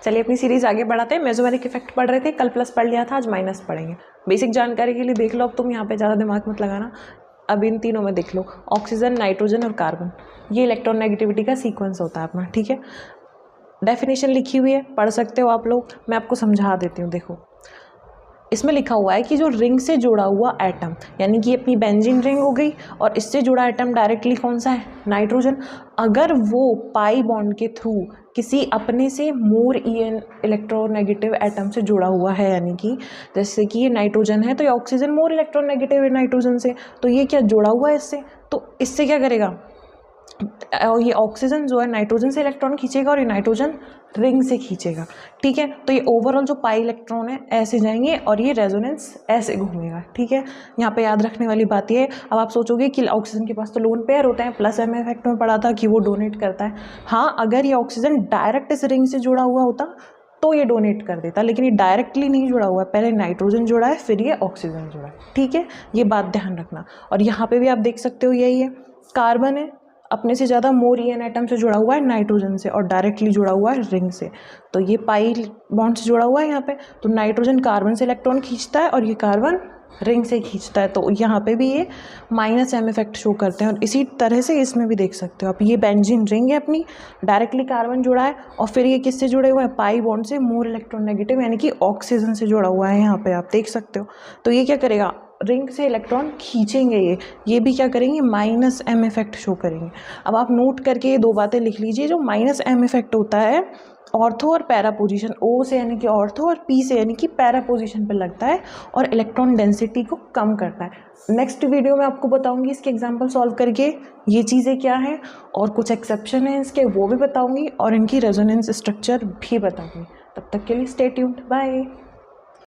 चलिए अपनी सीरीज आगे बढ़ाते हैं। मेसोमेरिक इफेक्ट पढ़ रहे थे, कल प्लस पढ़ लिया था, आज माइनस पढ़ेंगे। बेसिक जानकारी के लिए देख लो, अब तुम यहाँ पे ज़्यादा दिमाग मत लगाना। अब इन तीनों में देख लो, ऑक्सीजन, नाइट्रोजन और कार्बन, ये इलेक्ट्रॉन नेगेटिविटी का सीक्वेंस होता है अपना, ठीक है। डेफिनेशन लिखी हुई है, पढ़ सकते हो आप लोग, मैं आपको समझा देती हूँ। देखो इसमें लिखा हुआ है कि जो रिंग से जुड़ा हुआ एटम, यानी कि अपनी बेंजीन रिंग हो गई और इससे जुड़ा एटम डायरेक्टली कौन सा है, नाइट्रोजन, अगर वो पाई बॉन्ड के थ्रू किसी अपने से मोर इलेक्ट्रोनेगेटिव एटम से जुड़ा हुआ है, यानी कि जैसे कि ये नाइट्रोजन है तो ये ऑक्सीजन मोर इलेक्ट्रोनेगेटिव है नाइट्रोजन से, तो ये क्या जुड़ा हुआ है इससे, तो इससे क्या करेगा, और ये ऑक्सीजन जो है नाइट्रोजन से इलेक्ट्रॉन खींचेगा और ये नाइट्रोजन रिंग से खींचेगा, ठीक है। तो ये ओवरऑल जो पाई इलेक्ट्रॉन है ऐसे जाएंगे और ये रेजोनेंस ऐसे घूमेगा, ठीक है। यहाँ पे याद रखने वाली बात ये है, अब आप सोचोगे कि ऑक्सीजन के पास तो लोन पेयर होते हैं, प्लस एम इफेक्ट में पढ़ा था कि वो डोनेट करता है। हाँ, अगर ये ऑक्सीजन डायरेक्ट इस रिंग से जुड़ा हुआ होता तो ये डोनेट कर देता, लेकिन ये डायरेक्टली नहीं जुड़ा हुआ है, पहले नाइट्रोजन जुड़ा है फिर ये ऑक्सीजन जुड़ा है, ठीक है। ये बात ध्यान रखना। और यहाँ पे भी आप देख सकते हो यही है, कार्बन है अपने से ज़्यादा मोर एटम से जुड़ा हुआ है नाइट्रोजन से और डायरेक्टली जुड़ा हुआ है रिंग से, तो ये पाई बॉन्ड से जुड़ा हुआ है यहाँ पे, तो नाइट्रोजन कार्बन से इलेक्ट्रॉन खींचता है और ये कार्बन रिंग से खींचता है, तो यहाँ पे भी ये माइनस एम इफेक्ट शो करते हैं। और इसी तरह से इसमें भी देख सकते हो आप, ये बेंजीन रिंग है अपनी, डायरेक्टली कार्बन जुड़ा है और फिर ये किससे जुड़े हुए हैं, पाई बॉन्ड से मोर इलेक्ट्रोनेगेटिव यानी कि ऑक्सीजन से जुड़ा हुआ है, यहाँ पे आप देख सकते हो। तो ये क्या करेगा, रिंग से इलेक्ट्रॉन खींचेंगे, ये भी क्या करेंगे, माइनस एम इफेक्ट शो करेंगे। अब आप नोट करके ये दो बातें लिख लीजिए, जो माइनस एम इफेक्ट होता है ऑर्थो और पैरा पोजीशन, ओ से यानी कि ऑर्थो और पी से यानी कि पैरा पोजीशन पर लगता है और इलेक्ट्रॉन डेंसिटी को कम करता है। नेक्स्ट वीडियो में आपको बताऊंगी इसके एग्जांपल सॉल्व करके ये चीज़ें क्या हैं और कुछ एक्सेप्शन हैं इसके, वो भी बताऊंगी और इनकी रेजोनेंस स्ट्रक्चर भी बताऊंगी। तब तक के लिए स्टे ट्यून्ड, बाय।